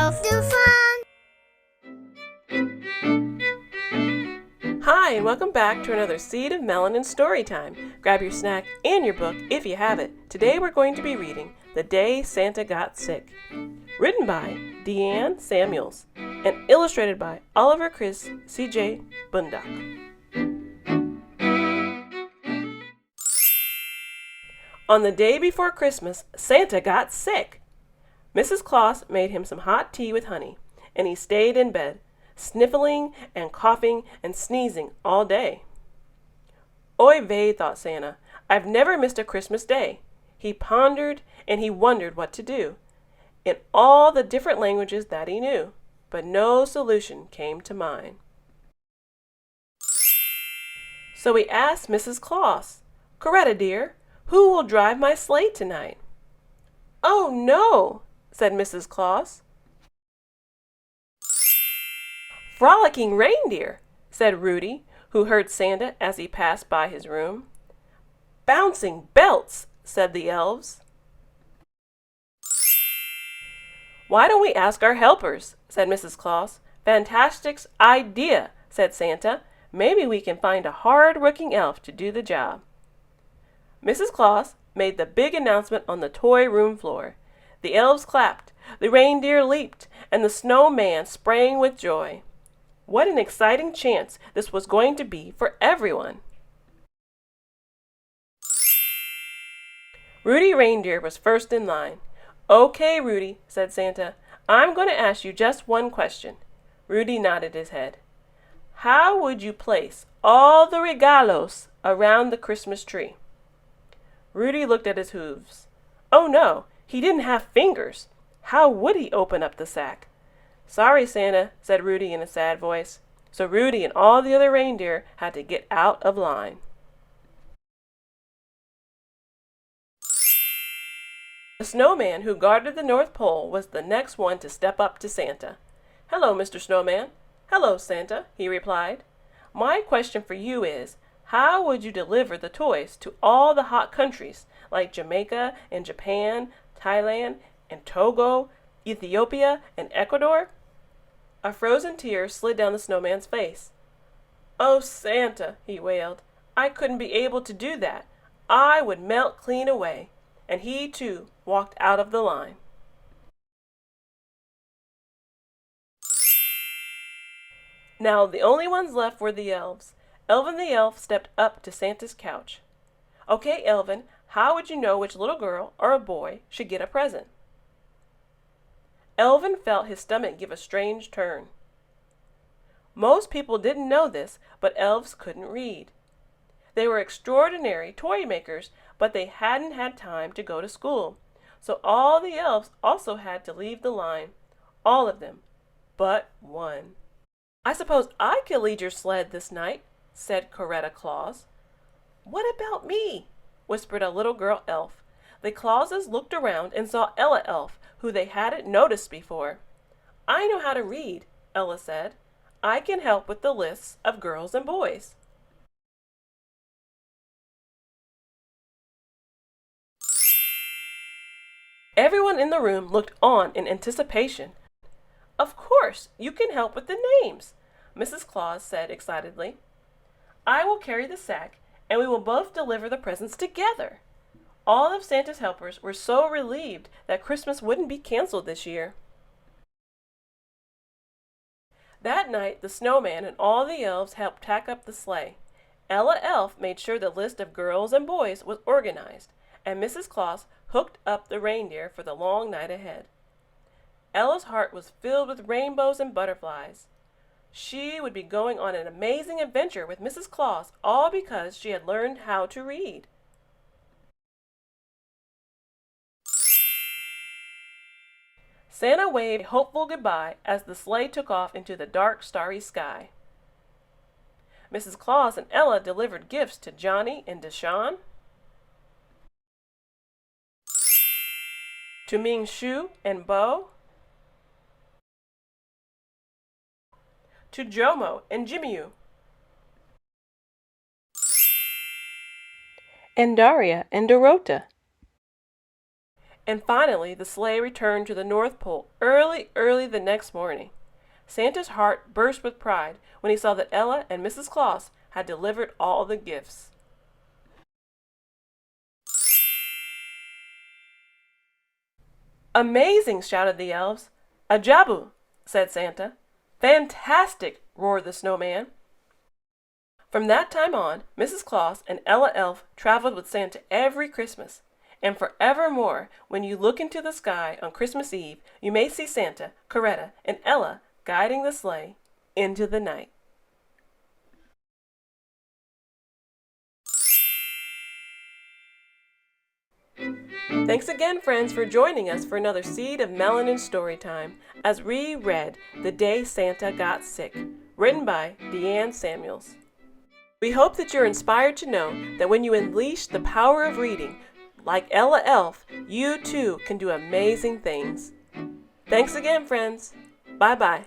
of the fun. Hi, and welcome back to another Seed of Melanin story time. Grab your snack and your book if you have it. Today we're going to be reading The Day Santa Got Sick, written by Deanne Samuels and illustrated by Oliver Kryzz, C.J. Bundoc. On the day before Christmas, Santa got sick. Mrs. Claus made him some hot tea with honey, and he stayed in bed, sniffling and coughing and sneezing all day. Oy vey, thought Santa, I've never missed a Christmas day. He pondered and he wondered what to do, in all the different languages that he knew, but no solution came to mind. So he asked Mrs. Claus, Coretta dear, who will drive my sleigh tonight? Oh no, said Mrs. Claus. Frolicking reindeer, said Rudy, who heard Santa as he passed by his room. Bouncing belts, said the elves. Why don't we ask our helpers, said Mrs. Claus. Fantastic's idea, said Santa. Maybe we can find a hard-working elf to do the job. Mrs. Claus made the big announcement on the toy room floor. The elves clapped, the reindeer leaped, and the snowman sprang with joy. What an exciting chance this was going to be for everyone. Rudy Reindeer was first in line. Okay, Rudy, said Santa, I'm going to ask you just one question. Rudy nodded his head. How would you place all the regalos around the Christmas tree? Rudy looked at his hooves. Oh no, he didn't have fingers. How would he open up the sack? Sorry, Santa, said Rudy in a sad voice. So Rudy and all the other reindeer had to get out of line. The snowman who guarded the North Pole was the next one to step up to Santa. Hello, Mr. Snowman. Hello, Santa, he replied. My question for you is, how would you deliver the toys to all the hot countries like Jamaica and Japan, Thailand and Togo, Ethiopia and Ecuador? A frozen tear slid down the snowman's face. Oh, Santa, he wailed, I couldn't be able to do that. I would melt clean away. And he, too, walked out of the line. Now the only ones left were the elves. Elvin the elf stepped up to Santa's couch. Okay, Elvin, how would you know which little girl or a boy should get a present? Elvin felt his stomach give a strange turn. Most people didn't know this, but elves couldn't read. They were extraordinary toy makers, but they hadn't had time to go to school. So all the elves also had to leave the line. All of them, but one. I suppose I could lead your sled this night, said Coretta Claus. What about me? Whispered a little girl elf. The Clauses looked around and saw Ella Elf, who they hadn't noticed before. I know how to read, Ella said. I can help with the lists of girls and boys. Everyone in the room looked on in anticipation. Of course, you can help with the names, Mrs. Claus said excitedly. I will carry the sack, and we will both deliver the presents together. All of Santa's helpers were so relieved that Christmas wouldn't be canceled this year. That night, the snowman and all the elves helped tack up the sleigh. Ella Elf made sure the list of girls and boys was organized, and Mrs. Claus hooked up the reindeer for the long night ahead. Ella's heart was filled with rainbows and butterflies. She would be going on an amazing adventure with Mrs. Claus, all because she had learned how to read. Santa waved a hopeful goodbye as the sleigh took off into the dark, starry sky. Mrs. Claus and Ella delivered gifts to Johnny and Deshawn, to Ming Shu and Bo, to Jomo and Jimmy, and Daria and Dorota. And finally, the sleigh returned to the North Pole early the next morning. Santa's heart burst with pride when he saw that Ella and Mrs. Claus had delivered all the gifts. "Amazing!" shouted the elves. "Ajabu!" said Santa. "Fantastic!" roared the snowman. From that time on, Mrs. Claus and Ella Elf traveled with Santa every Christmas. And forevermore, when you look into the sky on Christmas Eve, you may see Santa, Coretta, and Ella guiding the sleigh into the night. Thanks again, friends, for joining us for another Seed of Melanin story time as we read The Day Santa Got Sick, written by Deanne Samuels. We hope that you're inspired to know that when you unleash the power of reading, like Ella Elf, you too can do amazing things. Thanks again, friends. Bye-bye.